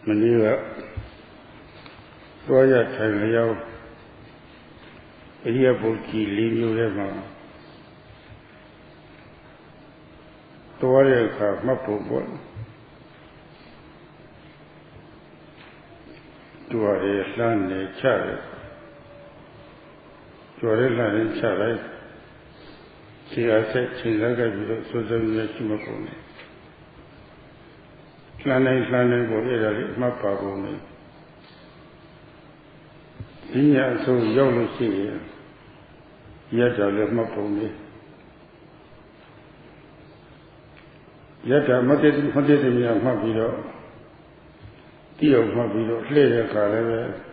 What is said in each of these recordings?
Manila, Roya Tangayo, Yabuki, Limu Lema, Toya Mapu, to a land child, to a land child. She has said she like a Susan Chimapone. Planning for Italy, Mapabone. India so young to see yet I love Mapone. Yet I wanted me a Mabilo, Dio Mabilo, later Carver,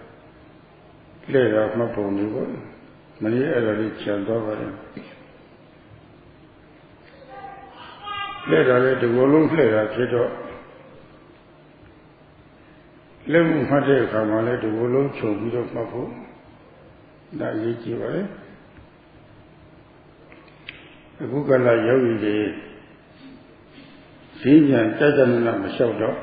later Mapone, many elderly children. Later, the volume later, let me have a come on, let the volume show me of my phone. That is it. The Google Yogi, Senior Jajan shout out.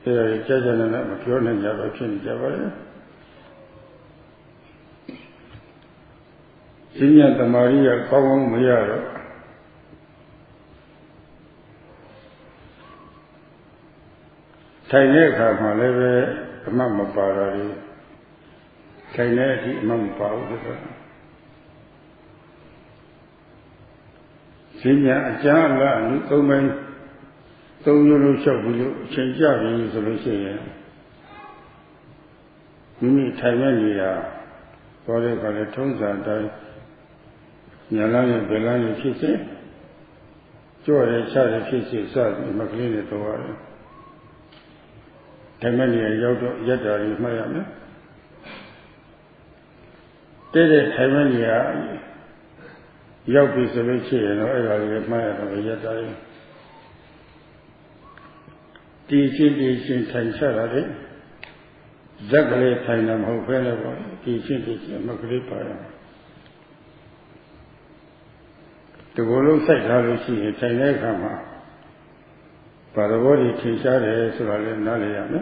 There is Jajan and Pure and Java King Java. Senior the Maria Kawang Mayaro. Taineka Maleve, Mamma Parari, Taineti, Mamma Powder. Senior Jana, Nukoman, Toyo Shabu, Chenjavi, Solution. Mimi Taimania, for the Tonza, Yalani, Belani, Kissy, Joy, Charlie Kissy, Sad, McLean to water. Taimania Yodo Yadari Mayame. Did it Taimania Yogi Solution and Ella Maya Yadari? Teaching Tansari, Zagale Tainam Hovenable, teaching Magripaya. The Golo said how to see Tainekama. Paraboli Tinsare Surale Naliame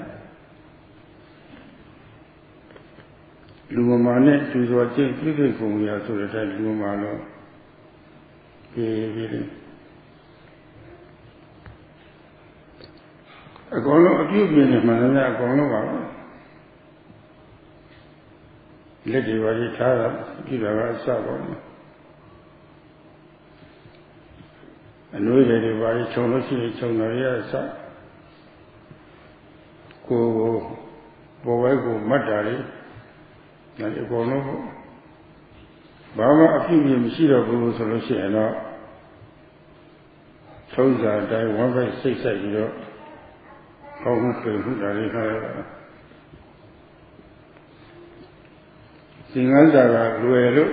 Lumane to what thing from we are to the time Lumano. A gono of you being a man, a gono. Let you worry, Tara, give a sabon. And we let you worry, Chonosi, Chonaria, go, Bowago, Matari, and you go no. Baba, a few Mishira Guru Solution, Toza, die 1 by 6 years. How who are Singanda, Luelu,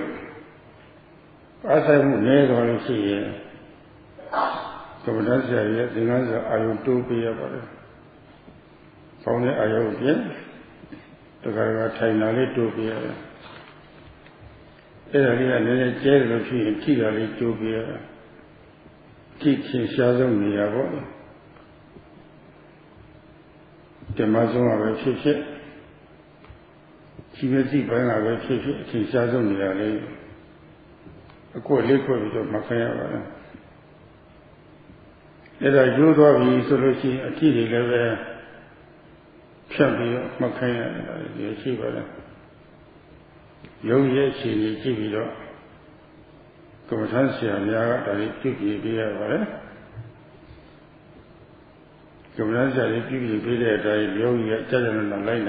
as I would never see. So that's it, Singanda, I will do be about it. Found it, I will get the Garatinali to be a little jail of you and Tigari to be a teaching shadow me about. The Mazon of a fish, she will see by our fish in Shazon, a quite liquid of Macaya. Let I do the solution a tea level champion of Macaya, the achiever. Yogi, she is Jibido. Comatansia, Yaga, and it be a Gymnasia, if you be there, I yogi at Jajan and Line.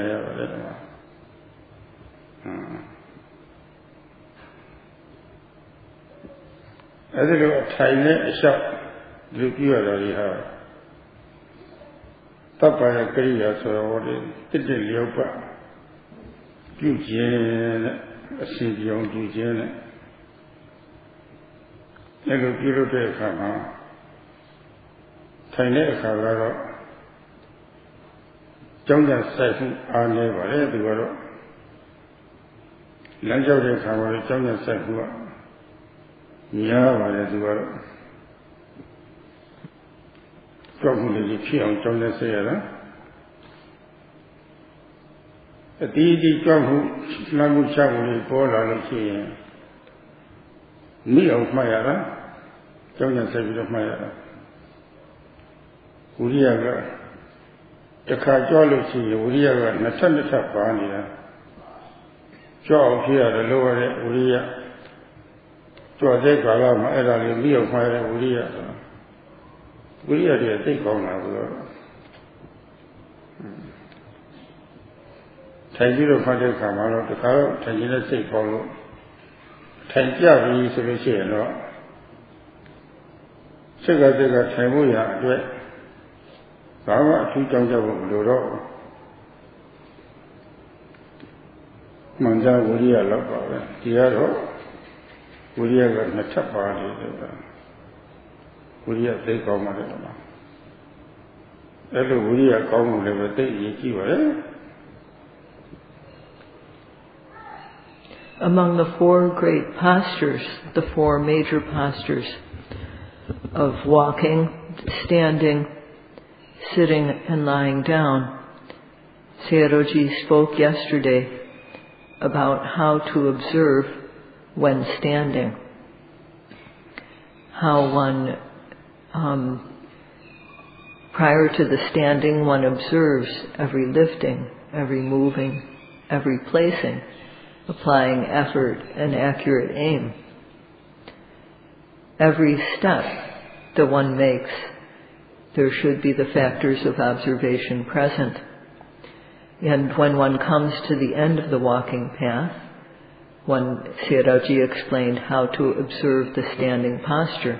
I think a tiny shop, look you already have. Papa, Korea, so I wanted to tell you about Eugene, a Sindion, Eugene. I look you to come, Tiny Carraro. Don't say I never everywhere. Lanjo Camera, John said, yeah, as well. ကြောက်မှုတွေဖြစ်အောင်ကြောင်းလက်ဆက်ရတာအတီးအတီးကြောက်မှုနှမ်းမှုချမှုတွေပေါ်လာလို့ရှိရင်မိအောင်မှတ်ရတာကြောင်းလက်ဆက်ပြီးတော့မှတ်ရတာဝိရိယကတစ်ခါကြောက်လို့ရှိရင်ဝိရိယကနှစ်ထပ်ပါနေတာကြောက်အောင်ဖြစ်ရတယ်လို့ရတဲ့ဝိရိယကြောက်တဲ့ကာလမှာအဲ့ဒါလေးမိအောင်မှတ်ရတဲ့ဝိရိယဆိုတာဝိရိယတွေသိကောင်းတာဆိုတော့ထိုင်ပြီးတော့ဖတ်တဲ့အခါမှာတော့တခါတော့ထိုင်နေတဲ့စိတ်ပေါလို့ထိုင်ကြပြီဆိုလို့ရှိရင်တော့စိတ်ကထိုင်ဖို့ရအတွက်ဘာမှအထူးကြောင့်ကြဖို့မလိုတော့မှန်ကြဝိရိယလောက်ပါပဲဒီကတော့ဝိရိယကနှစ်ထပ်ပါနေတယ်ဝိရိယသိကောင်းမှလည်းပါအဲ့လိုဝိရိယကောင်းမှုလည်းပဲသိအရေးကြီးပါလေ Among the four great postures, the four major postures of walking, standing, sitting, and lying down, Sayadawgyi spoke yesterday about how to observe when standing, how one prior to the standing, one observes every lifting, every moving, every placing, applying effort and accurate aim. Every step that one makes, there should be the factors of observation present. And when one comes to the end of the walking path, Sayadawgyi explained how to observe the standing posture.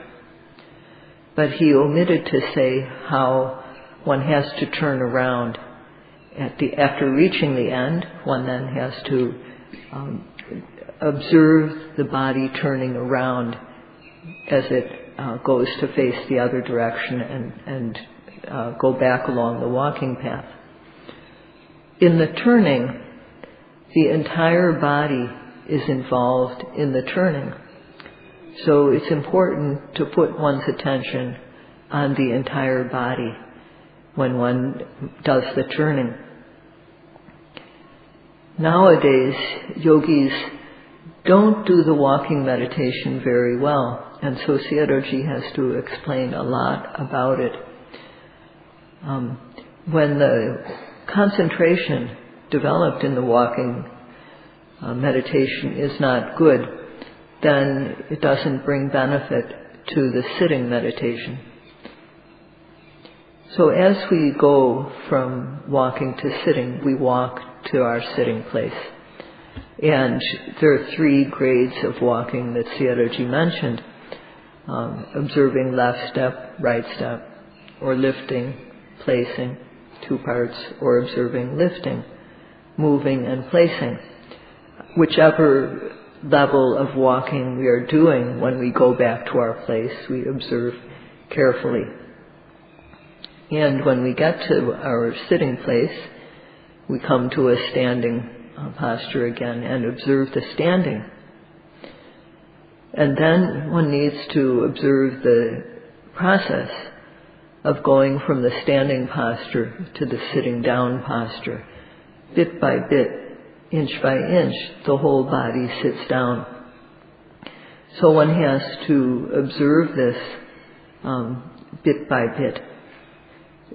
But he omitted to say how one has to turn around. After reaching the end, one then has to observe the body turning around as it goes to face the other direction and go back along the walking path. In the turning, the entire body is involved in the turning. So it's important to put one's attention on the entire body when one does the turning. Nowadays, yogis don't do the walking meditation very well, and so Sayadawgyi has to explain a lot about it. When the concentration developed in the walking meditation is not good, then it doesn't bring benefit to the sitting meditation. So as we go from walking to sitting, we walk to our sitting place. And there are three grades of walking that Sayadawgyi mentioned. Observing left step, right step, or lifting, placing, two parts, or observing lifting, moving and placing. Whichever level of walking we are doing, when we go back to our place, we observe carefully. And when we get to our sitting place, we come to a standing posture again and observe the standing. And then one needs to observe the process of going from the standing posture to the sitting down posture. Bit by bit, inch by inch, the whole body sits down. So one has to observe this bit by bit.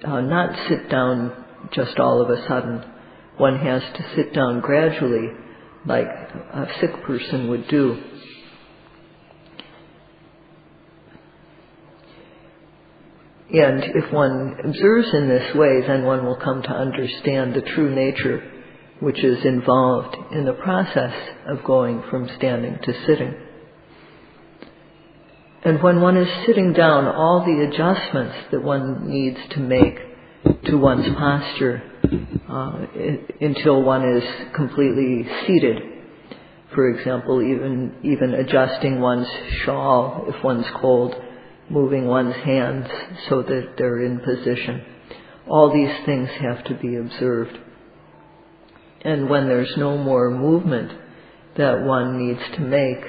Not sit down just all of a sudden. One has to sit down gradually, like a sick person would do. And if one observes in this way, then one will come to understand the true nature which is involved in the process of going from standing to sitting. And when one is sitting down, all the adjustments that one needs to make to one's posture until one is completely seated. For example, even adjusting one's shawl if one's cold, moving one's hands so that they're in position. All these things have to be observed. And when there's no more movement that one needs to make,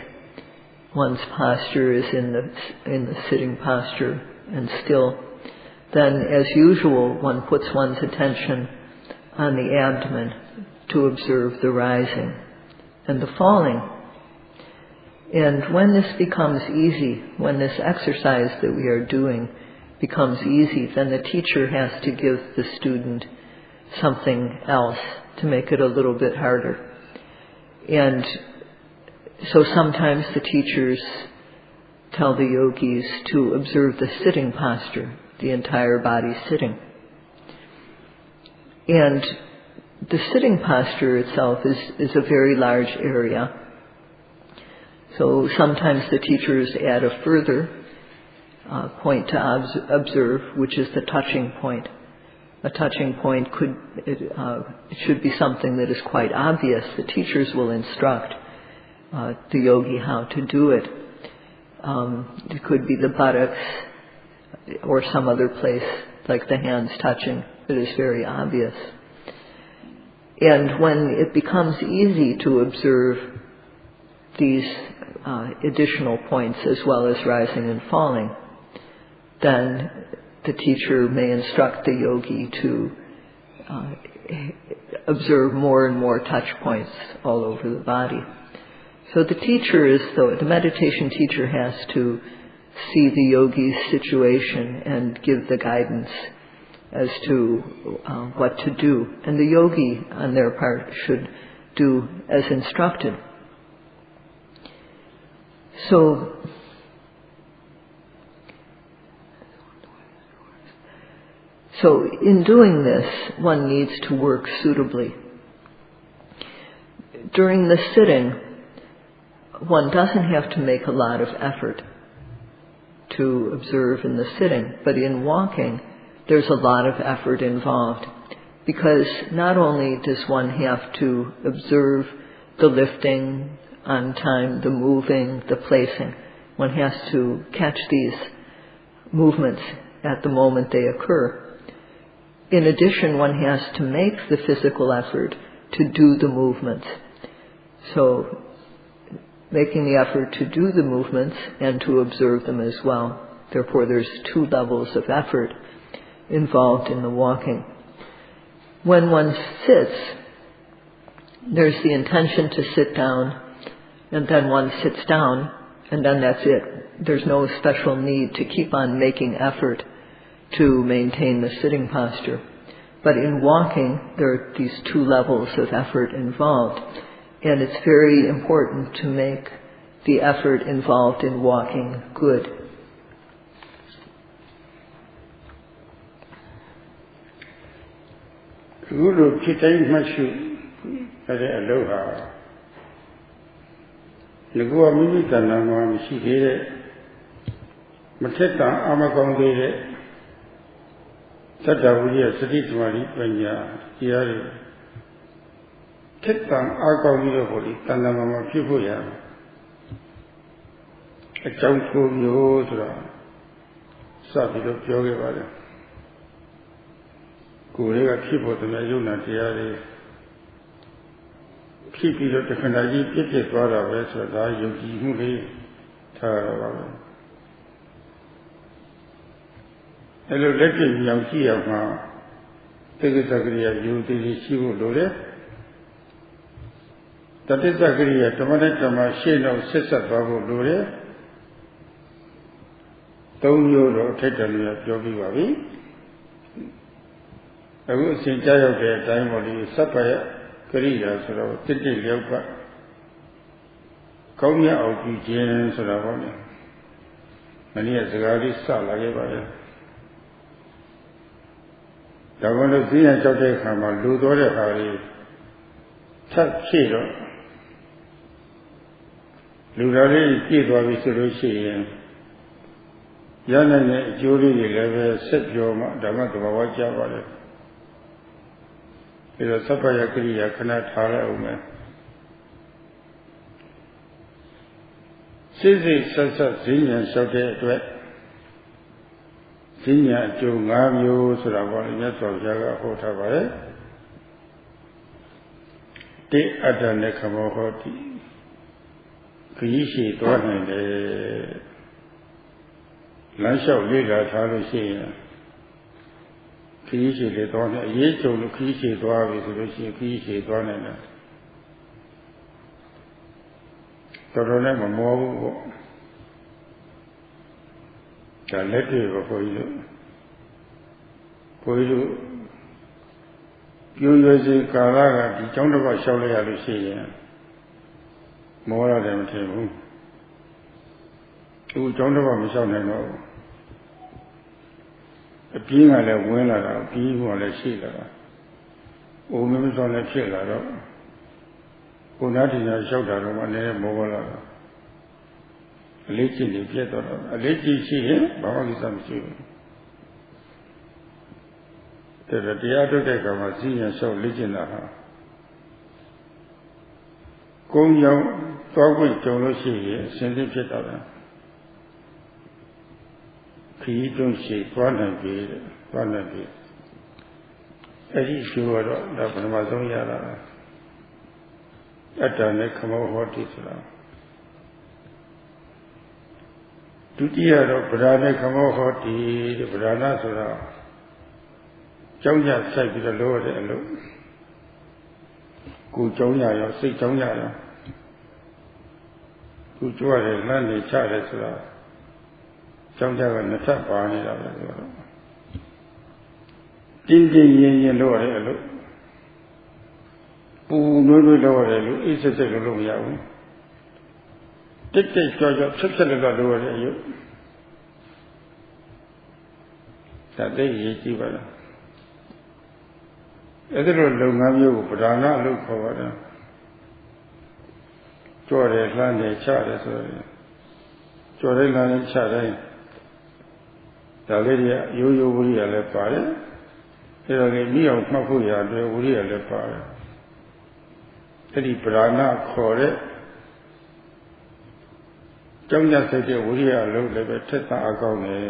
one's posture is in the sitting posture and still, then as usual one puts one's attention on the abdomen to observe the rising and the falling. And when this becomes easy, when this exercise that we are doing becomes easy, then the teacher has to give the student something else to make it a little bit harder. And so sometimes the teachers tell the yogis to observe the sitting posture, the entire body sitting. And the sitting posture itself is a very large area. So sometimes the teachers add a further point to observe, which is the touching point. A touching point it should be something that is quite obvious. The teachers will instruct the yogi how to do it. It could be the buttocks or some other place like the hands touching that is very obvious. And when it becomes easy to observe these additional points as well as rising and falling, then the teacher may instruct the yogi to observe more and more touch points all over the body. So the meditation teacher has to see the yogi's situation and give the guidance as to what to do. And the yogi, on their part, should do as instructed. So in doing this, one needs to work suitably. During the sitting, one doesn't have to make a lot of effort to observe in the sitting, but in walking, there's a lot of effort involved, because not only does one have to observe the lifting on time, the moving, the placing, one has to catch these movements at the moment they occur. In addition, one has to make the physical effort to do the movements. So, making the effort to do the movements and to observe them as well. Therefore, there's 2 levels of effort involved in the walking. When one sits, there's the intention to sit down, and then one sits down, and then that's it. There's no special need to keep on making effort to maintain the sitting posture. But in walking, there are these 2 levels of effort involved, and it's very important to make the effort involved in walking good. Guru Kitai Mashu Aloha Lagua Mimitana Mishire Mateta Amakongere SADHU Sadhitwari Panya Yari Ketan Agami Holi Tanamama Pibuya A Chanko Yosra Sabido Pyoge Kurega Kibo the Mayuna Tiari Kipi the Kanaji Piti Vada Vesa Yogi Muli Tara Hello, let me young see of my take a Zagria, you did she will do it. That is Zagria, Tomanetama, Shane of Sessa Babu do it. Don't you know, Tetalia, Jogi Wabi? I was in charge of their time or the Sapaya, Korea, sort of Titi Yopa. Come here out, you James or a woman. Many as a Gadi Sala. The one of the Antote Kama, Ludore Hari, Tap Chido Ludari Kido Visulushi, Yana Julie Level, Sepio, Dhamma Waja, it was Sapaya Kriya, cannot Hara Ume. Sisi Sasa Zinian Sote Dwet. Sinya Joe Namio Suravania Jaga Hotavare De Adanekamoti Kishi Dwana Lansha Lila Talusia Kishi le dona, yecho lo kishi dwavi, so kishi dwana na. Torone ma mobu ko. Da lette ko koilu. Koilu. Yoyosi kala ga di chong de ba shaw le ya lo shi yin. Mo la de ma tin bu. Tu chong de ba ma shaw nai no. အပြင်းကလည်းဝင်လာတာအပြင်းကလည်းရှိလာတာ။အိုမင်းစောလည်းဖြစ်လာတော့ကိုနာတင်ညာလျှောက်တာတော့လည်းမောလာတာ။အလေးကျင့်နေပြတ်တော့အလေးကျင့်ရှိရင်ဘာမှကိစ္စမရှိဘူး။ဒါတရားထုတ်တဲ့အခါမှာစီရင်လျှောက်လေးကျင့်တာဟာကုန်းကြောင်သွားခွင့်ကြုံလို့ရှိရင်အစဉ်သိဖြစ်တာပဲ။ ခီးတွန်းရှိသွားနိုင်ပြီသွားနိုင်ပြီအဲ့ဒီရှိတော့ဒါပထမဆုံးရတာအတ္တနဲ့ခမောဟောတိဆိုတာဒုတိယတော့ဗဒာနဲ့ခမောဟောတိတဲ့ဗဒာနာဆိုတာကြောင်းကြဆိုင်ပြီးတော့လို့တဲ့အလို့ကိုကြောင်းရရောစိတ်ကြောင်းရရောကိုကြွရတယ်လမ်းနေချတယ်ဆိုတာ ကျောင်းကြကနှစ်ထပ်ပါနေတာပဲဆိုတော့တင်းတင်းရင်ရင်လို့ရတယ်လို့ပူနွေးနွေးလို့ရတယ်လို့အိတ်ဆက်ဆက်လို့မရဘူးတိတ်တိတ်ကြောက်ကြောက်ဖြတ်ဖြတ်လို့လို့ရတယ်အယုဒါသိရေးကြည့်ပါလားအဲ့ဒါလိုလုပ်ငန်းမျိုးကိုပဓာနာလို့ခေါ်ပါတယ်ကြွတယ်လှမ်းတယ်ချတယ်ဆိုရင်ကြွတယ်လှမ်းတယ်ချတယ် ဒါလေးတွေရိုးရိုးဝိရိယလည်းပါတယ်။အဲဒါလေးမိအောင်မှတ်ဖို့ရတယ်ဝိရိယလည်းပါတယ်။အဲ့ဒီပဓာနာခေါ်တဲ့ကြောင့်ညစိတ်တဲ့ဝိရိယလုံးလည်းပဲထက်သာအကောင်းတယ်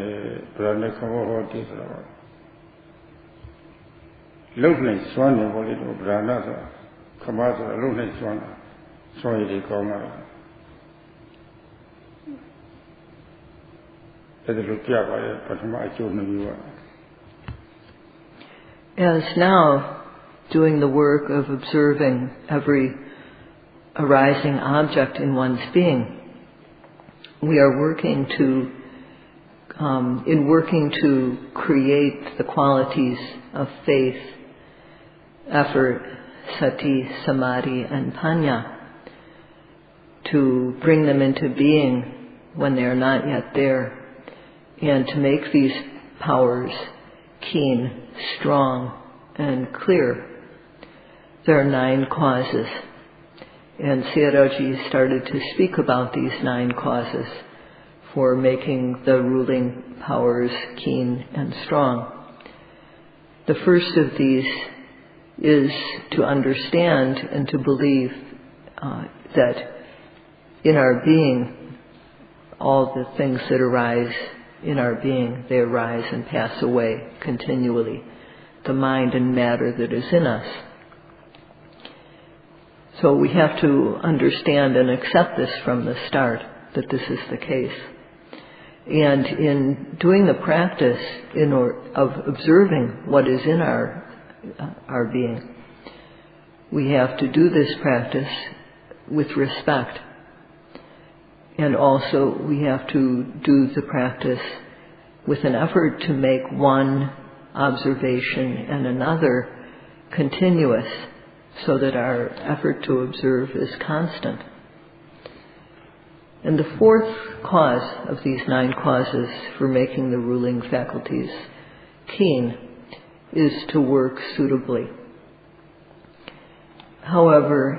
ပဓာနာခမောဟောတိဆိုတာပါ။လုံနဲ့စွမ်းနေပေါ်လေတော့ပဓာနာဆိုတာခမဆိုတာလုံနဲ့စွမ်းတာစွမ်းရည်တွေကောင်းတာ As now, doing the work of observing every arising object in one's being, we are working to create the qualities of faith, effort, sati, samadhi, and panya, to bring them into being when they are not yet there. And to make these powers keen, strong, and clear. There are 9 causes. And Sayadawgyi started to speak about these 9 causes for making the ruling powers keen and strong. The first of these is to understand and to believe that in our being, all the things that arise in our being, they arise and pass away continually. The mind and matter that is in us. So we have to understand and accept this from the start, that this is the case. And in doing the practice of observing what is in our being, we have to do this practice with respect. And also we have to do the practice with an effort to make one observation and another continuous, so that our effort to observe is constant. And the fourth cause of these 9 causes for making the ruling faculties keen is to work suitably. However,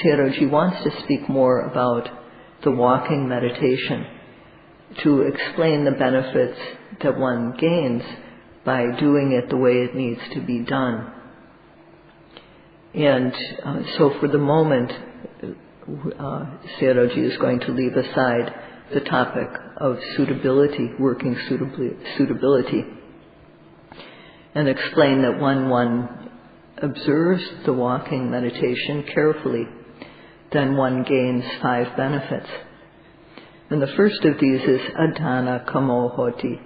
Sayadawgyi wants to speak more about the walking meditation, to explain the benefits that one gains by doing it the way it needs to be done. And so for the moment, Sayadawgyi is going to leave aside the topic of suitability, working suitability, and explain that when one observes the walking meditation carefully, then one gains 5 benefits. And the first of these is adhana kamo hoti,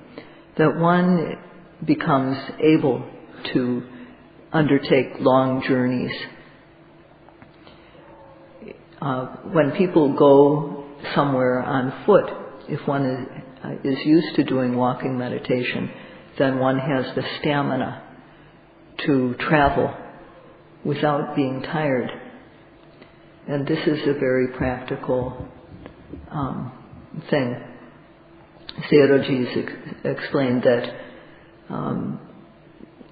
that one becomes able to undertake long journeys. When people go somewhere on foot, if one is used to doing walking meditation, then one has the stamina to travel without being tired. And this is a very practical thing. Sayadawgyi explained that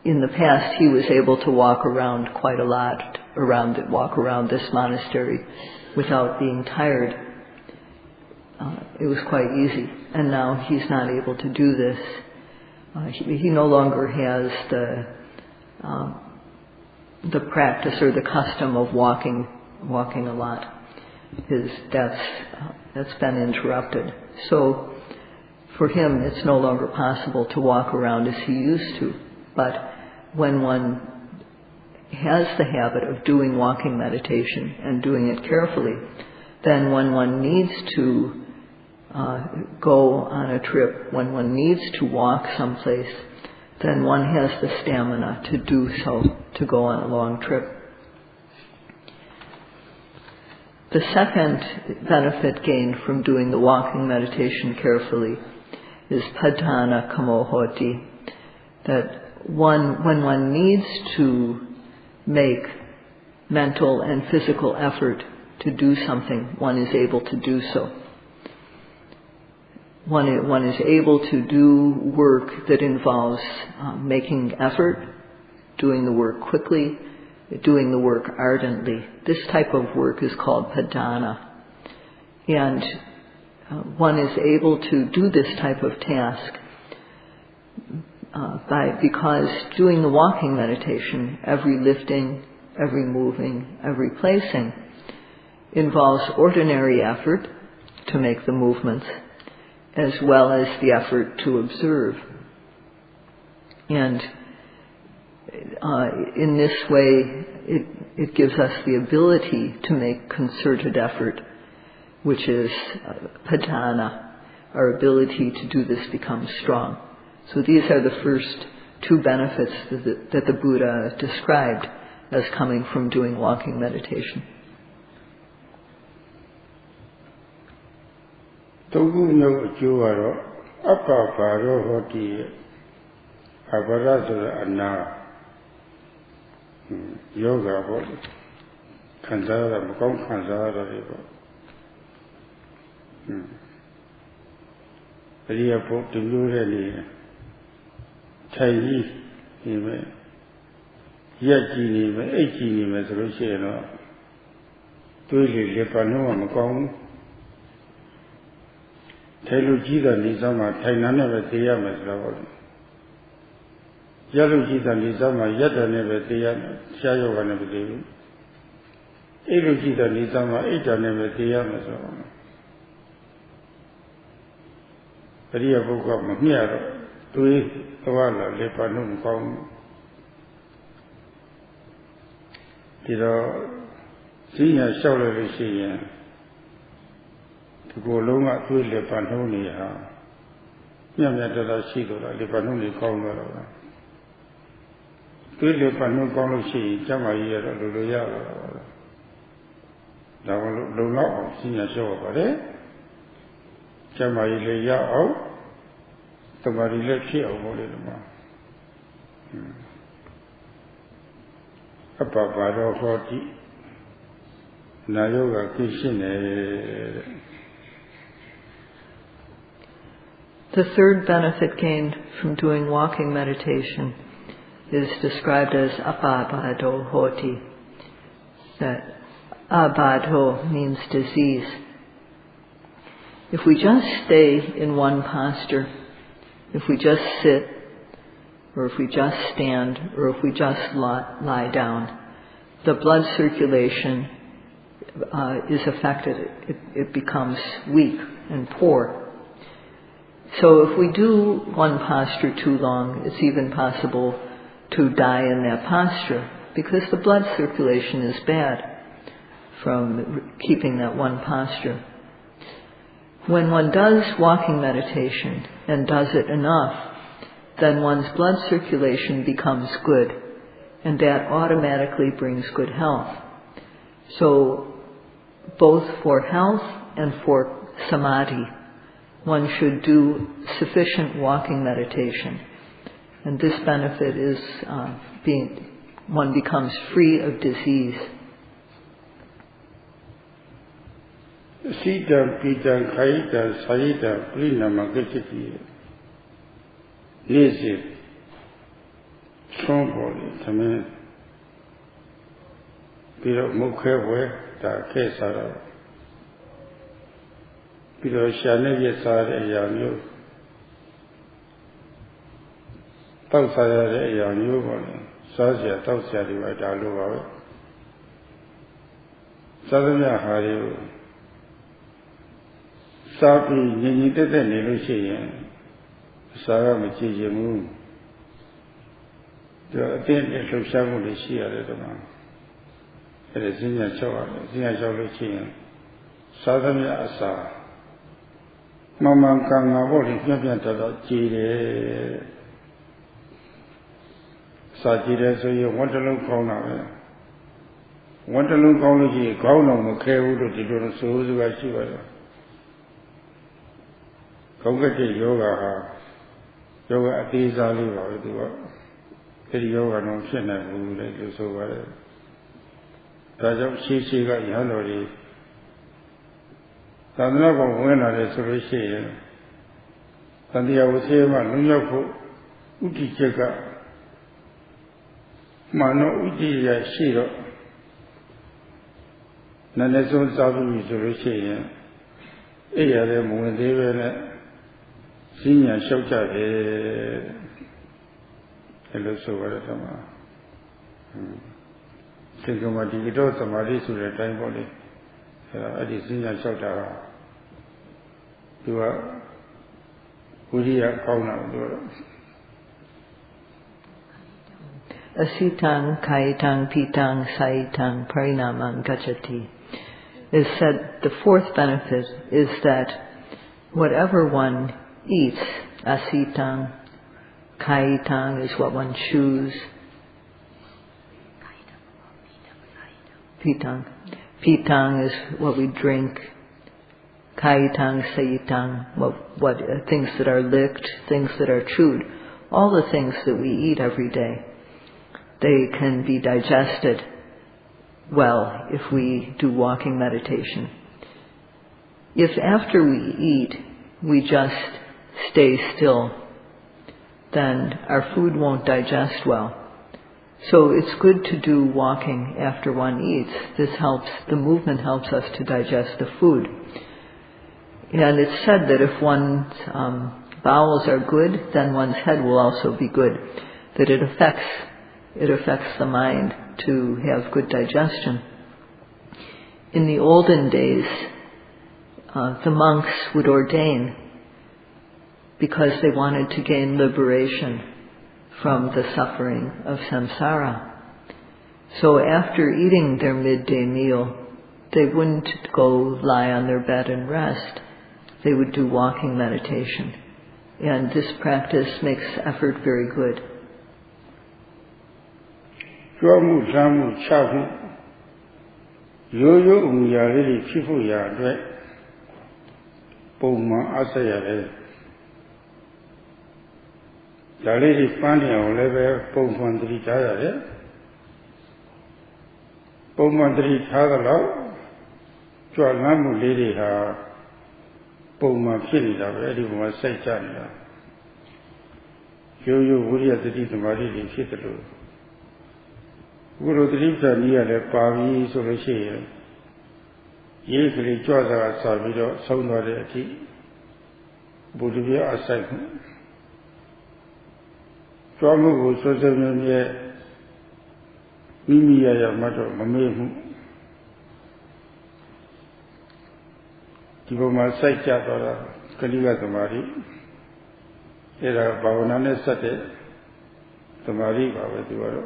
in the past he was able to walk around quite a lot, walk around this monastery without being tired. It was quite easy. And now he's not able to do this. He no longer has the practice or the custom of walking a lot. That's been interrupted. So for him, it's no longer possible to walk around as he used to. But when one has the habit of doing walking meditation and doing it carefully, then when one needs to go on a trip, when one needs to walk someplace, then one has the stamina to do so, to go on a long trip. The second benefit gained from doing the walking meditation carefully is padhana kamohoti, that when one needs to make mental and physical effort to do something, one is able to do so. One is able to do work that involves making effort, doing the work quickly, doing the work ardently. This type of work is called padhana. And one is able to do this type of task because doing the walking meditation, every lifting, every moving, every placing, involves ordinary effort to make the movements, as well as the effort to observe. And in this way, it gives us the ability to make concerted effort, which is padhana. Our ability to do this becomes strong. So these are the first two benefits that the Buddha described as coming from doing walking meditation. သုံးခုမြောက်အကျိုးကတော့အပ္ပဘာရောဟောတိရဲ့အပရဆိုတာအနာယောဂပေါ့ခံစားရတာမကောင်းခံစားရတာတွေပေါ့အရိယဘုဒ္ဓမျိုးတဲ့နေထိုင်ကြီးနေမယ်ရက်ကြည့်နေမယ်အိတ်ကြည့်နေမယ်ဆိုလို့ရှိရင်တော့တွေးလေလေပါနှုံးကမကောင်းဘူးထိုင်လို့ကြည့်တဲ့နေစားမှာထိုင်နာနဲ့ပဲသိရမယ်ဆိုတော့ရက်လို့ကြည့်တဲ့နေစားမှာရက်တယ်နဲ့ပဲသိရမယ်ရှားယောဂနဲ့မသိဘူးအိတ်လို့ကြည့်တဲ့နေစားမှာအိတ်တယ်နဲ့ပဲသိရမယ်ဆိုတော့ပရိယပုဂ္ဂိုလ်မမျှတော့တွေးသွားလာလေပါနှုံးမကောင်းဘူးဒီတော့ဈဉ္ညာလျှောက်လိုက်လို့ရှိရင်ဒီကိုယ်လုံးကတွေးလေပါနှုံးနေဟာမြတ်မြတ်တော်ရှိတော့လေပါနှုံးနေကောင်းတော့တာတွေးလေပါနှုံးကောင်းလို့ရှိရင်ကျမ်းမာရေးရတော့လိုလိုရတော့တာဒါကလုံလောက်အောင်ဈဉ္ညာလျှောက်ပါတယ်ကျမ်းမာရေးလည်းရအောင်တမာရီလည်းဖြစ်အောင်လို့လေဒီမှာအပ္ပဘာရောဟောတိနာယောဂကိရှိနေတဲ့ The third benefit gained from doing walking meditation is described as apabhado hoti. That abhado means disease. If we just stay in one posture, if we just sit, or if we just stand, or if we just lie down, the blood circulation is affected. It becomes weak and poor. So if we do one posture too long, it's even possible to die in that posture because the blood circulation is bad from keeping that one posture. When one does walking meditation and does it enough, then one's blood circulation becomes good, and that automatically brings good health. So both for health and for samadhi, one should do sufficient walking meditation. And this benefit is one becomes free of disease. Sita Pita Kaita Sayada Prinama Gachiti Nisi Somboli Tame Piro Mukhewe Da Kesara Piro Shane Sare Yamu Tausaya Yamu Sazia Tausia Dalu Sadhana Hari Sapi Nita Nelucian Sara Machijamu the attendant of Shamu the Shia Redama. It is in your show, Lucian. Southern Asa Mamma Kanga Woli Pianta Chile Sajida, so you want to look on now. Want to look on the Gauno Mokeu to do so as she was. Kongati yoga atizali wa duwa eri yoga no phit nai bu le lu so pare da jaw shi ga yan lo ri thadana ko wen la le so lo shi yin tantiya wase ma lung yauk pho uti chet ka ma no uti ya shi do na ne so sa bu so lo shi yin e ya le mo wen de be ne Senior Shaucha, hello, so what a Dhamma. Think of what you do, Samadhi, to the time body. At the senior Shaucha, you are Uriya Kauna. Asitang, Kaitang, Pitang, Saitang, Parinamang, Gachati. Is said the fourth benefit is that whatever one eats, asitang, kaitang is what one chews, pitang is what we drink, kaitang, saitang, what things that are licked, things that are chewed, all the things that we eat every day, they can be digested well if we do walking meditation. If after we eat, we just stay still, then our food won't digest well. So it's good to do walking after one eats. The movement helps us to digest the food. And it's said that if one's bowels are good, then one's head will also be good. That it affects the mind to have good digestion. In the olden days, the monks would ordain because they wanted to gain liberation from the suffering of samsara. So after eating their midday meal, they wouldn't go lie on their bed and rest. They would do walking meditation. And this practice makes effort very good. Dalili Panditarama level Panditara Panditara Chalamu Lady ha Poma Filida, ready for Sayadawgyi U Panditabhivamsa Center. Guru Dripta near the Pavi Solution. Usually, Josa Savido, Soundorati, Budivia aside. Tramu was certainly Mimia Mato, Mamehu. Tivoma Sayadawgyi Kaliga Samadhi. Era Bavanane Sate, Samadhi Bavadivaro.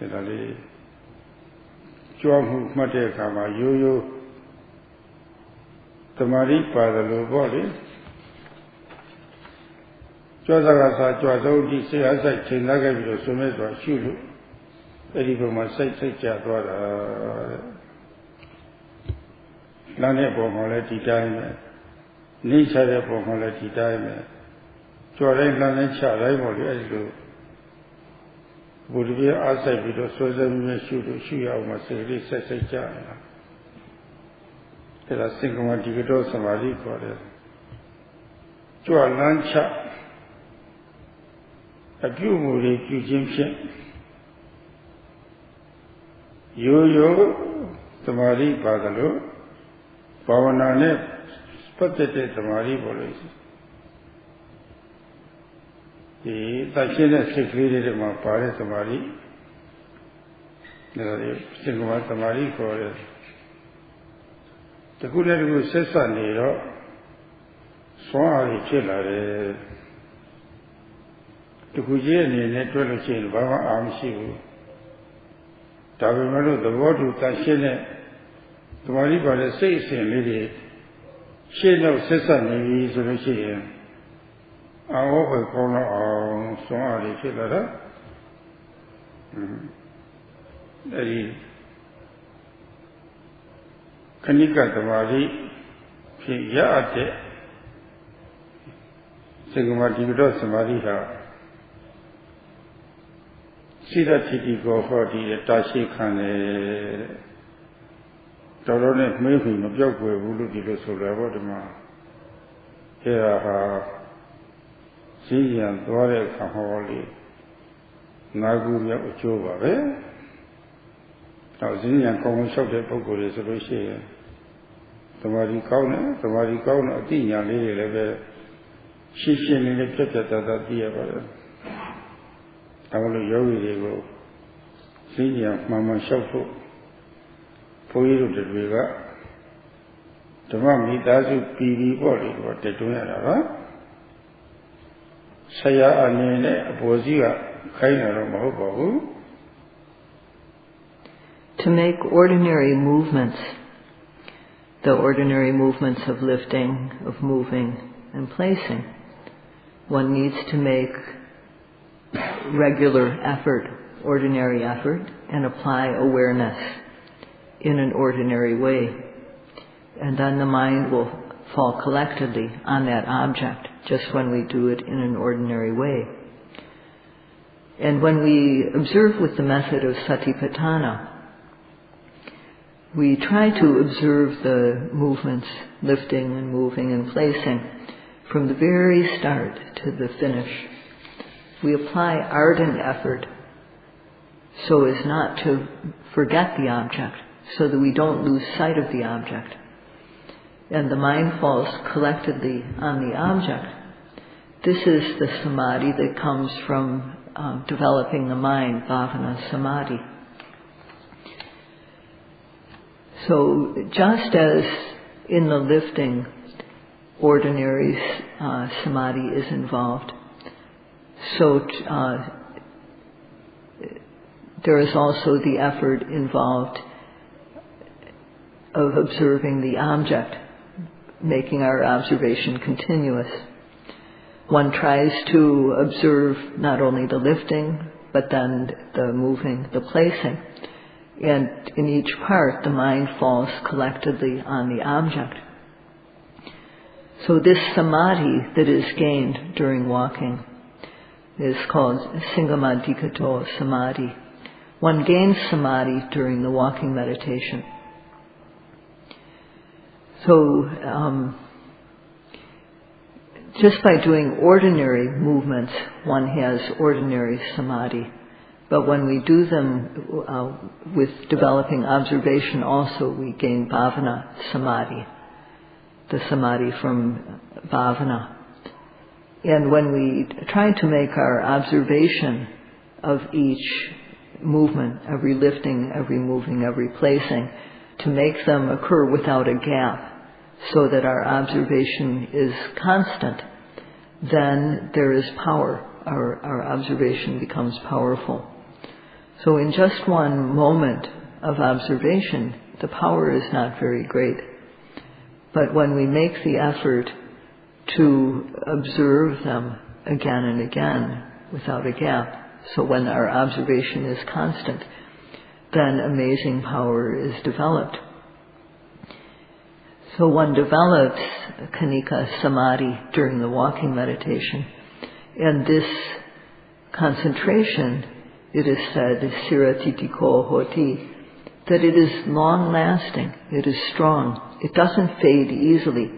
Sedali Chuamu Mate Kama Yo Samadhi Padalo body Josa Josa, say as I say, Naga, so many or shoot. Eddie from my side, say, None of Moleti time, Nisha for Moleti time, Jordan Lanan Chara, as do. Would be outside with a soldier shoot out my city, says a child. There are single one to go Samadhi for it. Joa Lancha, a few movie, you Jim Yo Samadhi Padalo, Pavanane, spotted Samadhi police. The Tachina secreted my parents Samadhi. There are single one Samadhi for it. The good who says Nero, Swami Chilla, the Gujian network chain, Baba Amshivu. Tabimano, the word to Tachina, the Mariba, the says in Lady, she knows Sessa Navy is a Russian. I over corner on Swami Chilla. That is Kanika Tamari, Yate, Sigmati Samadhi. See that city go for the Tashi Kane Torone maybe no joke where Vulu Dilo Solavadama. Here are Sian Dore Kaholi Naguria Uchuva, eh? Now, Zinian common subject of good is a Russia. Tamari Kauna, Dina, Lily, she seen in the picture that dear. I will yogi they go. Senior Mama Shuffle. For you to do that. The mommy does it PV body, what they do, huh? Saya Anene, Bozia, Kaina Mahobahu. To make ordinary movements, the ordinary movements of lifting, of moving, and placing, one needs to make regular effort, ordinary effort, and apply awareness in an ordinary way. And then the mind will fall collectedly on that object, just when we do it in an ordinary way. And when we observe with the method of Satipatthana, we try to observe the movements, lifting and moving and placing, from the very start to the finish. We apply ardent effort so as not to forget the object, so that we don't lose sight of the object. And the mind falls collectedly on the object. This is the samadhi that comes from developing the mind, bhavana samadhi. So just as in the lifting, ordinary samadhi is involved, so there is also the effort involved of observing the object, making our observation continuous. One tries to observe not only the lifting, but then the moving, the placing. And in each part, the mind falls collectedly on the object. So this samadhi that is gained during walking is called Singamadikato samadhi. One gains samadhi during the walking meditation. So just by doing ordinary movements, one has ordinary samadhi. But when we do them with developing observation also, we gain bhavana samadhi, the samadhi from bhavana. And when we try to make our observation of each movement, every lifting, every moving, every placing, to make them occur without a gap, so that our observation is constant, then there is power. Our observation becomes powerful. So in just one moment of observation, the power is not very great. But when we make the effort to observe them again and again without a gap. So when our observation is constant, then amazing power is developed. So one develops Khanika Samadhi during the walking meditation. And this concentration, it is said, siratitiko hoti, that it is long-lasting, it is strong, it doesn't fade easily.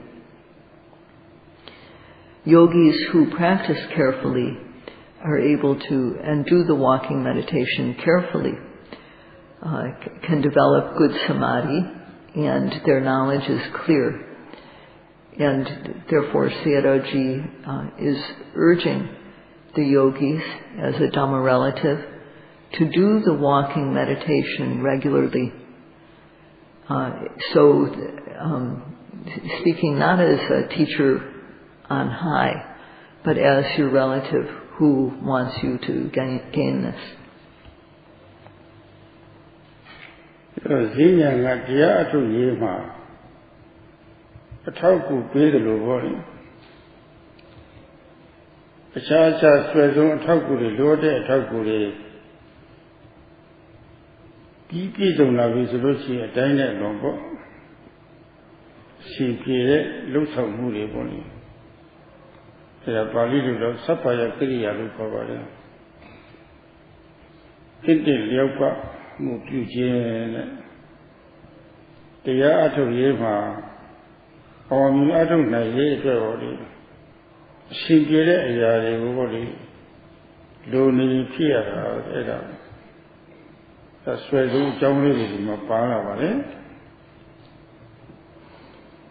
Yogis who practice carefully are able to, and do the walking meditation carefully, can develop good samadhi, and their knowledge is clear. And therefore Sayadawgyi is urging the yogis as a Dhamma relative to do the walking meditation regularly. Speaking not as a teacher on high, but as your relative who wants you to gain this.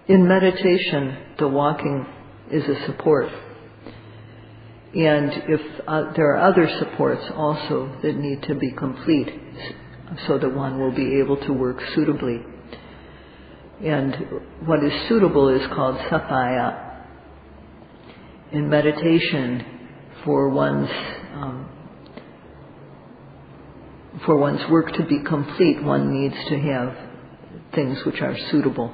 In meditation, the walking is a support. And if there are other supports also that need to be complete so that one will be able to work suitably. And what is suitable is called sapaya. In meditation, for one's work to be complete, one needs to have things which are suitable.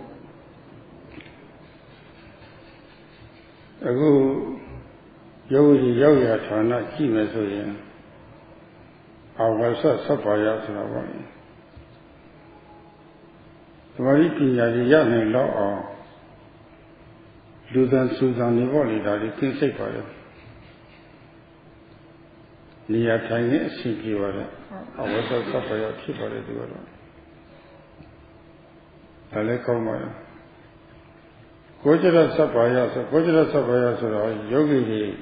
Gojara Sapaya so yogi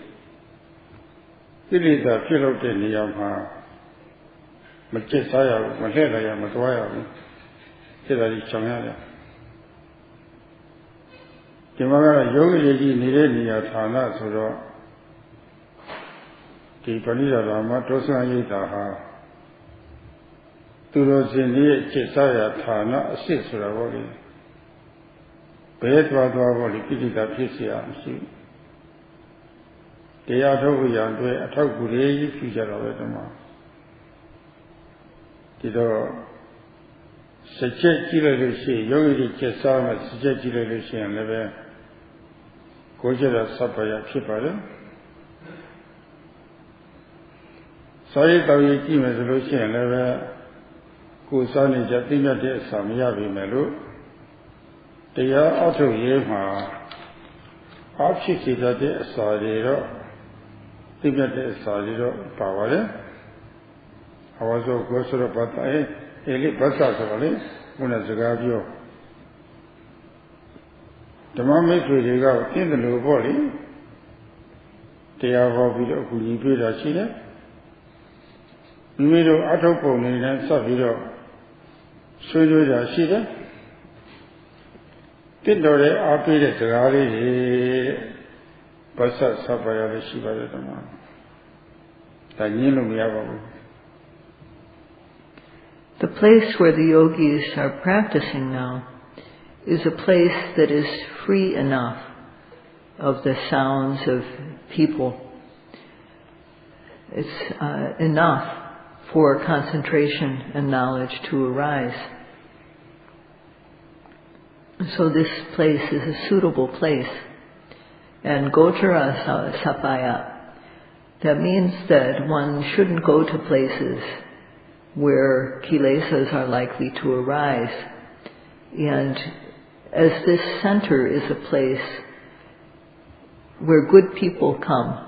Pilita Pilote Niyama Machesaya, Mahela, Matwaya, Sirari Chamaya. Timagara Yogi Nirenia Tana Suro, the Panditarama Yitaha, Turosini Chesaya Tana, Sisravoli. Bedwadwavoli Pilita Pisia, Day-40 a Taguri future of Edema. Tido Sache Kilalushi, Yogi Chesama, Sache Kilalushi and Leve, Gojara Sapaya Kipare. Sayadawgyi U Panditabhivamsa, Kusani Jatina de Samyavi Melu. Day-40 Opshikita de Sadhhu, Tibet de Sadhhu, Pavare. I was so close to the Pata, Eli Pasasavali, Unazagavio. The moment we go in the new body, they are Hobbit Kulipida Chile. Middle Atoponi and Savido, Suda Shida. Tindore Apide Tagari Basa Sapaya Shiva Dhamma. The place where the yogis are practicing now is a place that is free enough of the sounds of people. It's enough for concentration and knowledge to arise. So this place is a suitable place. And Gojara Sapaya, That means that one shouldn't go to places where kilesas are likely to arise. And as this center is a place where good people come,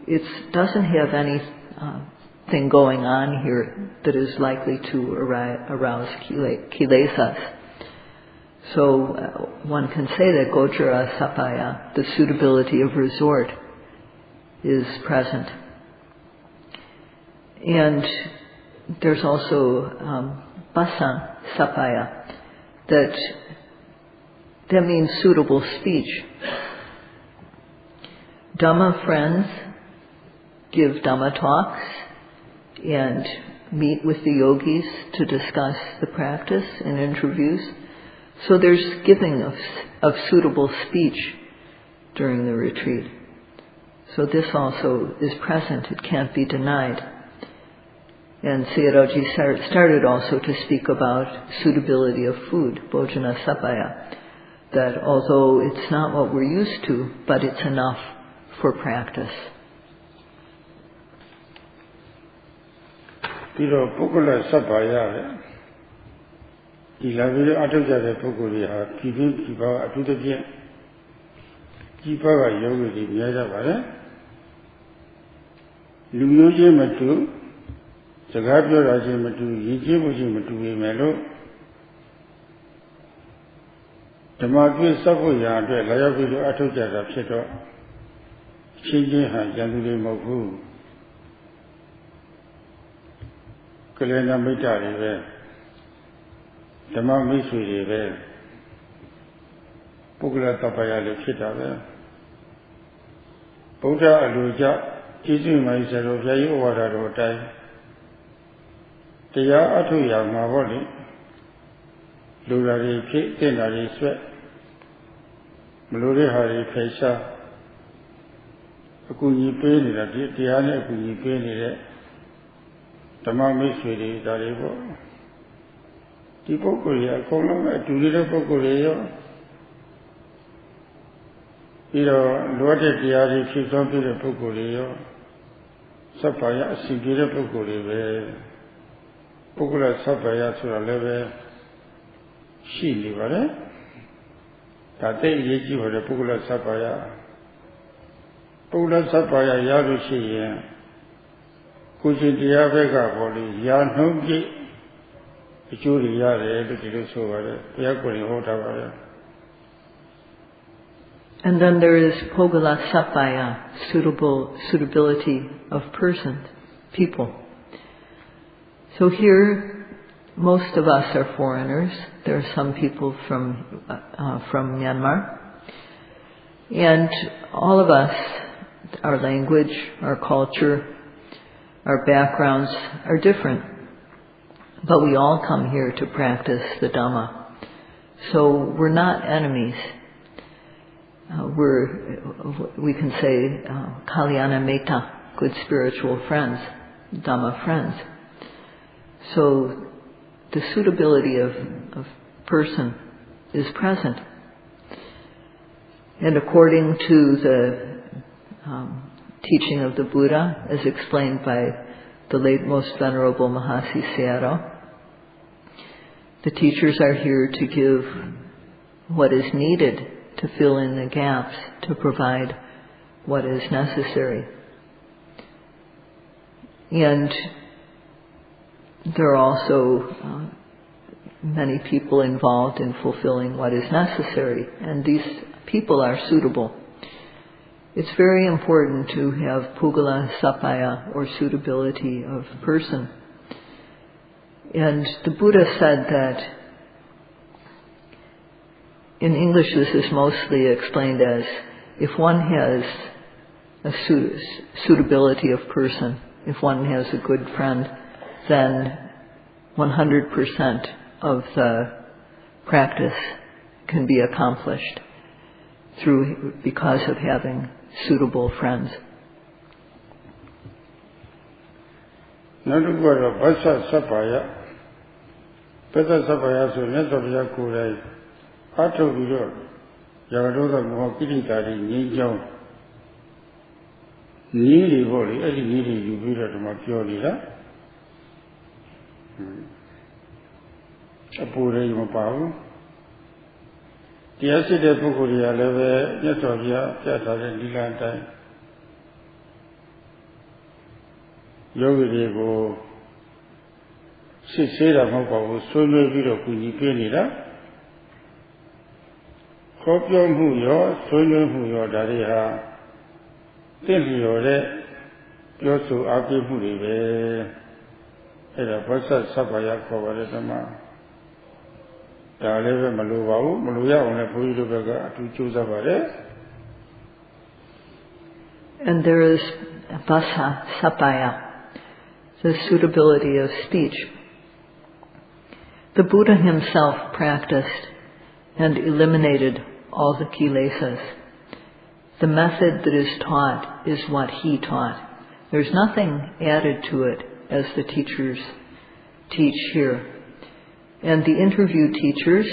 it doesn't have anything going on here that is likely to arouse kilesas. So one can say that Gochara Sapaya, the suitability of resort, is present. And there's also Basan Sapaya, that means suitable speech. Dhamma friends give Dhamma talks and meet with the yogis to discuss the practice in interviews. So there's giving of suitable speech during the retreat. So this also is present, it can't be denied. And Sayadawgyi started also to speak about suitability of food, Bhojana Sapaya, that although it's not what we're used to, but it's enough for practice. Piro Pukula Sapaya, Ilavi Atoja Pukulia, Kibi Kiba Atuja, Kiba Yogi Yada, Luji Matu, Sagabio Raji Matu, Yiji Matu Melo, the Marquis Savoya, Layavi Atoja Pito, Chiji Yandu Mogu, Kalena Mita, Dhamma Misuri, Pukula Tapaya Kita, Buddha Aluja. Teaching myself, Yayu Wada time. Tia Atuya Mavoli, Lurari Kit, Tenari Sweat, Mluri Hari Pesa, Akuni Penny, Tiana Akuni Penny, Dhamma Misuri, Daribo, Tipokuria, Kolom, Tulida Pokurio, Lord Tiari, Kitampi Pokurio. Sapaya, Sigura Pukuri, Pukula Sapaya to a level, she liver, that they yeji for the Pukula Sapaya. Pukula Sapaya Yarushi, Kuji Diavega Boli, Yan Juri Yare, the Tilusova, Yakuri Hotavaya. And then there is Pogala Sapaya, suitability of persons, people. So here, most of us are foreigners. There are some people from Myanmar. And all of us, our language, our culture, our backgrounds are different. But we all come here to practice the Dhamma. So we're not enemies. We can say, Kalyana Metta, good spiritual friends, Dhamma friends. So the suitability of person is present. And according to the teaching of the Buddha, as explained by the late Most Venerable Mahasi Sayadaw, the teachers are here to give what is needed to fill in the gaps, to provide what is necessary. And there are also many people involved in fulfilling what is necessary, and these people are suitable. It's very important to have Pugala Sapaya, or suitability of person. And the Buddha said that, in English this is mostly explained as, if one has a suitability of person, if one has a good friend, then 100% of the practice can be accomplished because of having suitable friends. Basa Sapaya, so Netobia Kurai, Ato Viro, Yavadoga Mohokiri, Nijom, Nearly body, any nearly you read at my pure a poor age of power. The acid of Bukuria level, Yatoria, Yata, Lilan time. Yogi go. She said a mobile was so maybe of Kunipinida. Copium who your, so who your daddy ha. Tell you so happy who live. A person Sapaya covered the man. Daleva Maluva, Maluya on a Puidubaga to choose about it. And there is Vasa Sapaya, the suitability of speech. The Buddha himself practiced and eliminated all the kilesas. The method that is taught is what he taught. There's nothing added to it as the teachers teach here. And the interview teachers,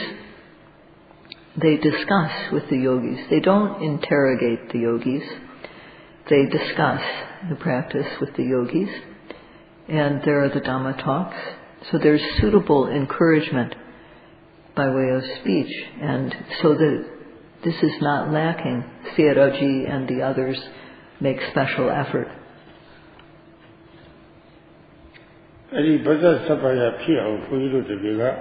they discuss with the yogis. They don't interrogate the yogis. They discuss the practice with the yogis. And there are the Dhamma talks. So there's suitable encouragement by way of speech. And so that this is not lacking. Sayadawgyi and the others make special effort. Any better Sapaya Pia, who you do the Viga,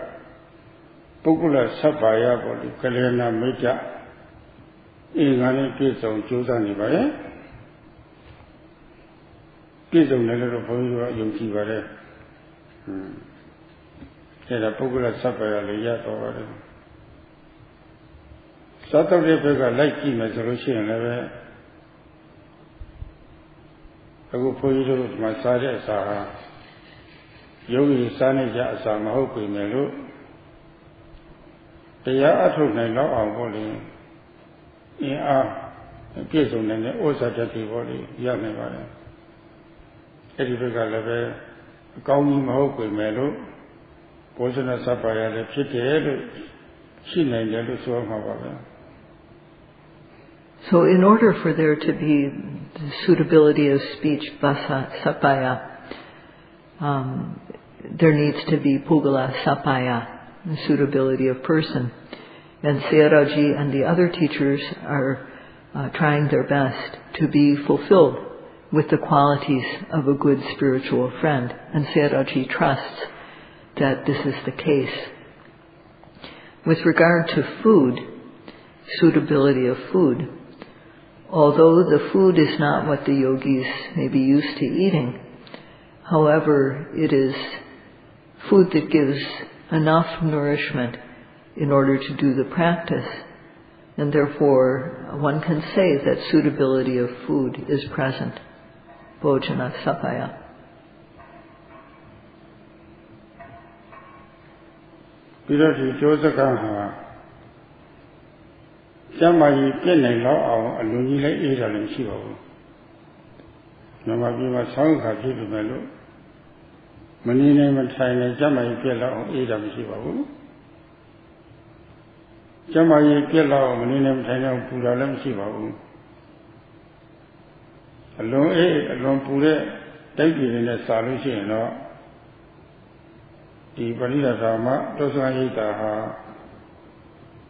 Pukula Sapaya, or Kalena Meja, Ingani Piz on Josani Baye, Piz on the little Poya Yoki Vare, and a Pukula Sapaya Layat over them. Saturday Pega like him as a Russian level. I go for you to my side as a Yogi Sanija Samahoku Melu. They are at home and now are holding in a piece on the Osajati body, Yameva. Edifica level, Kauni Mahoku Melu, Posana Sapaya, the Pity, she named the Suamava. So in order for there to be the suitability of speech, Vasa Sapaya, there needs to be Pugala Sapaya, the suitability of person. And Sayadawgyi and the other teachers are trying their best to be fulfilled with the qualities of a good spiritual friend. And Sayadawgyi trusts that this is the case. With regard to food, suitability of food, although the food is not what the yogis may be used to eating, however, it is food that gives enough nourishment in order to do the practice, and therefore one can say that suitability of food is present. Bhojana Sapaya. Pirati Josaka Jamai Penny Law, a Lunila Israel and Shiva. Namabima Sangha Melu. Many name and China Jamai Pella or Adam Shiva. Jamai Pella or many name China Puralam Shiva. Alone Pure, take it in a solution. The Panditarama Dosaita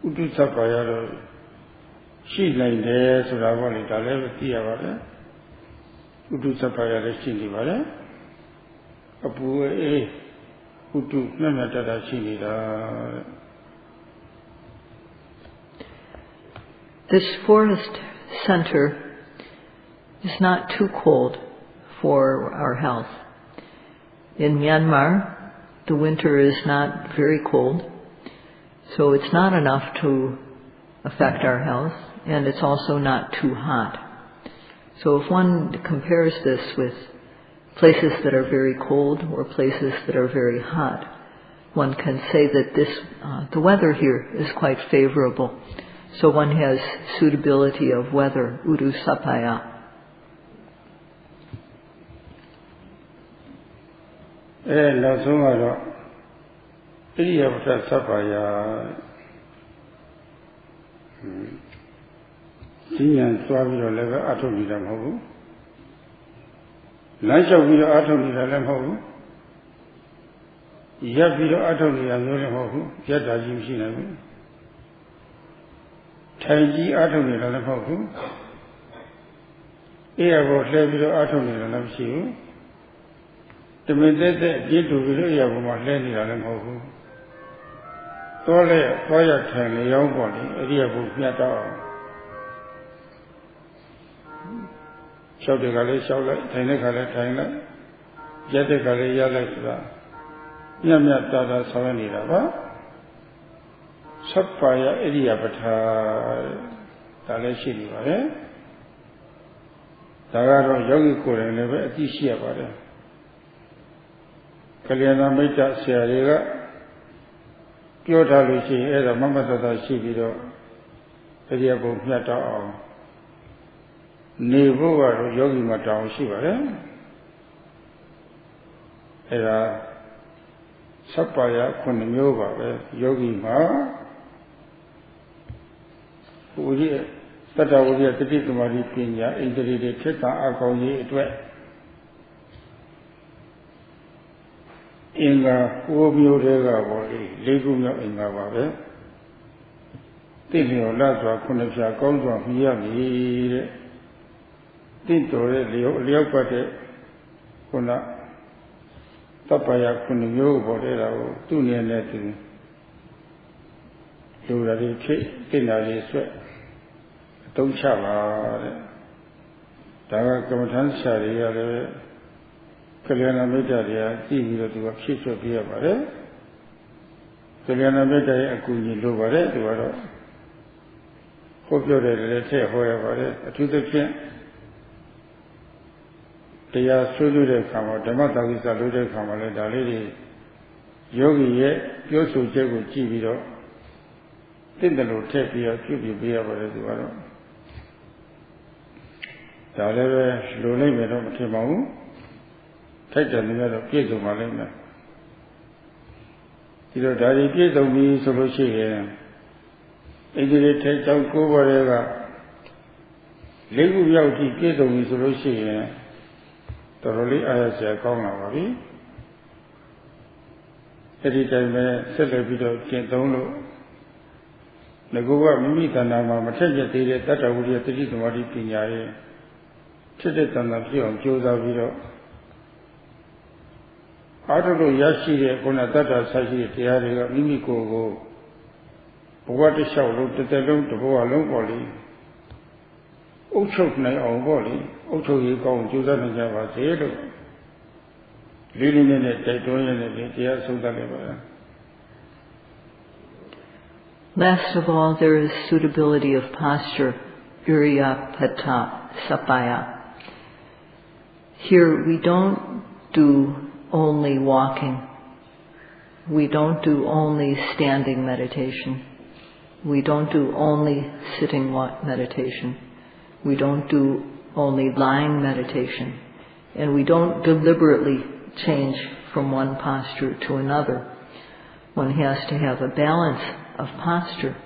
Utu Sapaya. She like there, so I want it. I never see about it. Utu Sapaya, the Chili Valley. A poor Utu, none of that Chili. This forest center is not too cold for our health. In Myanmar, the winter is not very cold, so it's not enough to affect our health, and it's also not too hot. So if one compares this with places that are very cold or places that are very hot, one can say that the weather here is quite favorable. So one has suitability of weather, Uru Sapaya. Now so Iriya Sapaya. Senior Swabio level Atomidam Hobu. lái chọcပြီးတော့အားထုတ်နေတာလည်းမဟုတ်ဘူးရပ်ပြီးတော့အားထုတ်နေတာမျိုးလည်းမဟုတ်ဘူးရပ်တာကြီးမရှိနိုင်ဘူးထိုင်ကြီးအားထုတ်နေတာလည်းမဟုတ်ဘူးအေးရပေါ်လှည့်ပြီးတော့အားထုတ်နေတာလည်းမရှိဘူးတမင်သက်သက်ပြည့်တူပြီးတော့အေးရပေါ်မှာလှည့်နေတာလည်းမဟုတ်ဘူးသွားလဲသွားရထိုင်လေရောင်းပေါ်လေအဲ့ဒီရပေါ်ပြတ်တော့လျှောက်တဲ့ကလေးလျှောက်လိုက်ထိုင်တဲ့ကလေးထိုင်လိုက်ရက်တဲ့ကလေးရက်လိုက်ဆိုတာမြတ်မြတ်တာတာဆောင်ရနေတာပါသဗ္ဗယဣရိယာပဋ္ဌာဒါလည်းရှိနေပါတယ်ဒါကတော့ယောဂီကိုယ်တိုင်လည်းပဲအသိရှိရပါတယ်ကလျာဏမိတ်တဆရာတွေကပြောထားလို့ရှိရင်အဲ့ဒါမမတတရှိပြီးတော့ဣရိယာပုမြတ်တော့အောင်နေဖို့ကတော့ယောဂီမှာတောင်းရှိပါတယ်အဲ့ဒါသဗ္ဗယ9မျိုးပါပဲယောဂီမှာဝိရိယတတ္တဝိရိယတတိသမာဓိပညာဣန္ဒြေတွေထက်သန်အကောင်းကြီးအတွက်အင်္ဂါ9မျိုးတည်းကပေါ့လေ4ခုမြောက်အင်္ဂါပါပဲသိလျော်လတ်စွာ9ဖြာကောင်းစွာမြည်ရမည်တဲ့သိတော်တဲ့လျောက်ပတ်တဲ့ခုနတပ္ပယ9မျိုးပေါ်တဲ့တာကိုသူ့နေနဲ့သူလူရည်ဖြစ်တင်တာလေးဆွဲအသုံးချပါတဲ့ဒါကကမ္မထမ်းဆရာတွေကလည်းကလျာဏမိတ်တတွေကကြည့်ပြီးတော့သူကဖြည့်ဆွတ်ပြရပါတယ်ကလျာဏမိတ်တရဲ့အကူအညီလိုပါတယ်သူကတော့ဟောပြောတယ်လည်းထည့်ဟောရပါတယ်အထူးသဖြင့်တရားဆွေးနွေးတဲ့အခါမှာဓမ္မတာဝိစာလုပ်တဲ့အခါမှာလည်းဒါလေးတွေယောဂီရဲ့ပြောဆိုချက်ကိုကြည့်ပြီးတော့တင့်တယ်လို့ထည့်ပြီးတော့ပြုပြပေးရပါတယ်သူကတော့ဒါလည်းပဲလိုနိုင်မယ်တော့မထင်ပါဘူးထိုက်တယ်လည်းတော့ပြည့်စုံပါလိမ့်မယ်ဒီတော့ဒါတွေပြည့်စုံပြီဆိုလို့ရှိရင်အဒီလေးထိုက်ကြောင်း9ပါးတွေက4ခုမြောက်ကြည့်ပြည့်စုံပြီဆိုလို့ရှိရင်တော်တော်လေးအားရစရာကောင်းလာပါပြီအဲ့ဒီတိုင်းပဲဆက်လက်ပြီးတော့ကျင့်သုံးလို့ငါကမိမိတဏ္ဍာမှာမထက်ရသေးတဲ့တတ္တဝိရိယတတိသမာဓိပညာရဲ့ဖြစ်တဲ့တဏ္ဍာဖြစ်အောင်ကြိုးစားပြီးတော့အားထုတ်လို့ရရှိတဲ့ခုနတတ္တဆက်ရှိတဲ့တရားတွေကမိမိကိုယ်ကိုဘဝတစ်လျှောက်လုံးတစ်သက်လုံးတစ်ဘဝလုံးပေါ်လိအုပ်ချုပ်နိုင်အောင်ပေါ့လေအုပ်ချုပ်ရေးကောင်းကြိုးစားနိုင်ကြပါစေလို့လေးလေးနဲ့တိုက်တွန်းရတဲ့တရားဆုံးသတ်လိုက်ပါလား Last of all, there is suitability of posture, Iriyapada Sapaya. Here we don't do only walking. We don't do only standing meditation. We don't do only sitting meditation. We don't do only lying meditation. And we don't deliberately change from one posture to another. One has to have a balance of posture.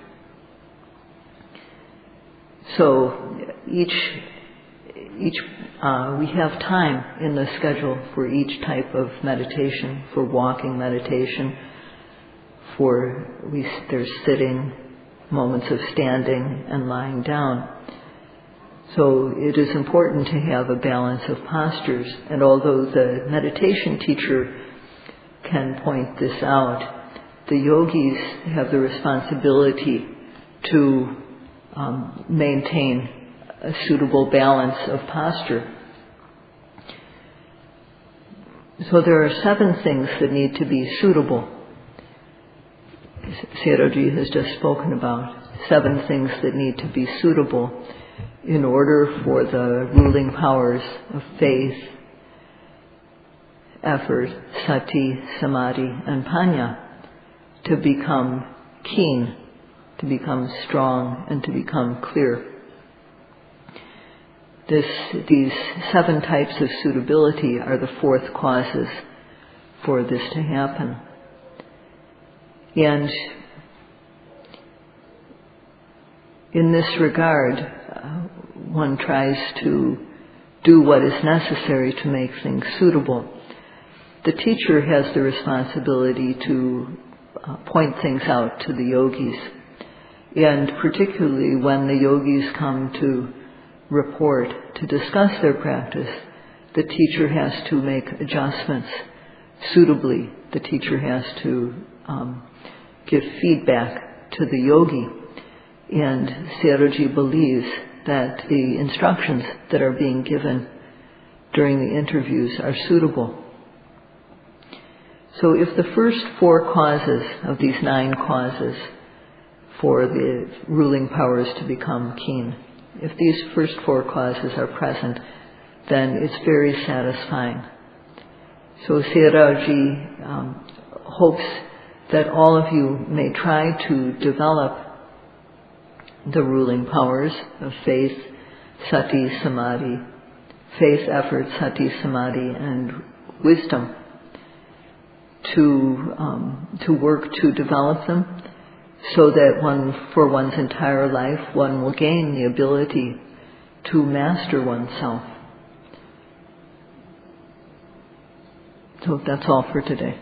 So we have time in the schedule for each type of meditation, for walking meditation, there's sitting, moments of standing and lying down. So it is important to have a balance of postures, and although the meditation teacher can point this out, the yogis have the responsibility to maintain a suitable balance of posture. So there are 7 things that need to be suitable. Sayadawgyi has just spoken about 7 things that need to be suitable in order for the ruling powers of faith, effort, sati, samadhi, and panya to become keen, to become strong, and to become clear. These 7 types of suitability are the 4th causes for this to happen. And in this regard, one tries to do what is necessary to make things suitable. The teacher has the responsibility to point things out to the yogis. And particularly when the yogis come to report, to discuss their practice, the teacher has to make adjustments suitably. The teacher has to give feedback to the yogi. And Sayadawgyi believes that the instructions that are being given during the interviews are suitable. So if the first 4 causes of these 9 causes for the ruling powers to become keen, if these first 4 causes are present, then it's very satisfying. So Sayadawgyi hopes that all of you may try to develop the ruling powers of faith, sati, samadhi, faith, effort, sati, samadhi, and wisdom, to work to develop them, so that for one's entire life, one will gain the ability to master oneself. So that's all for today.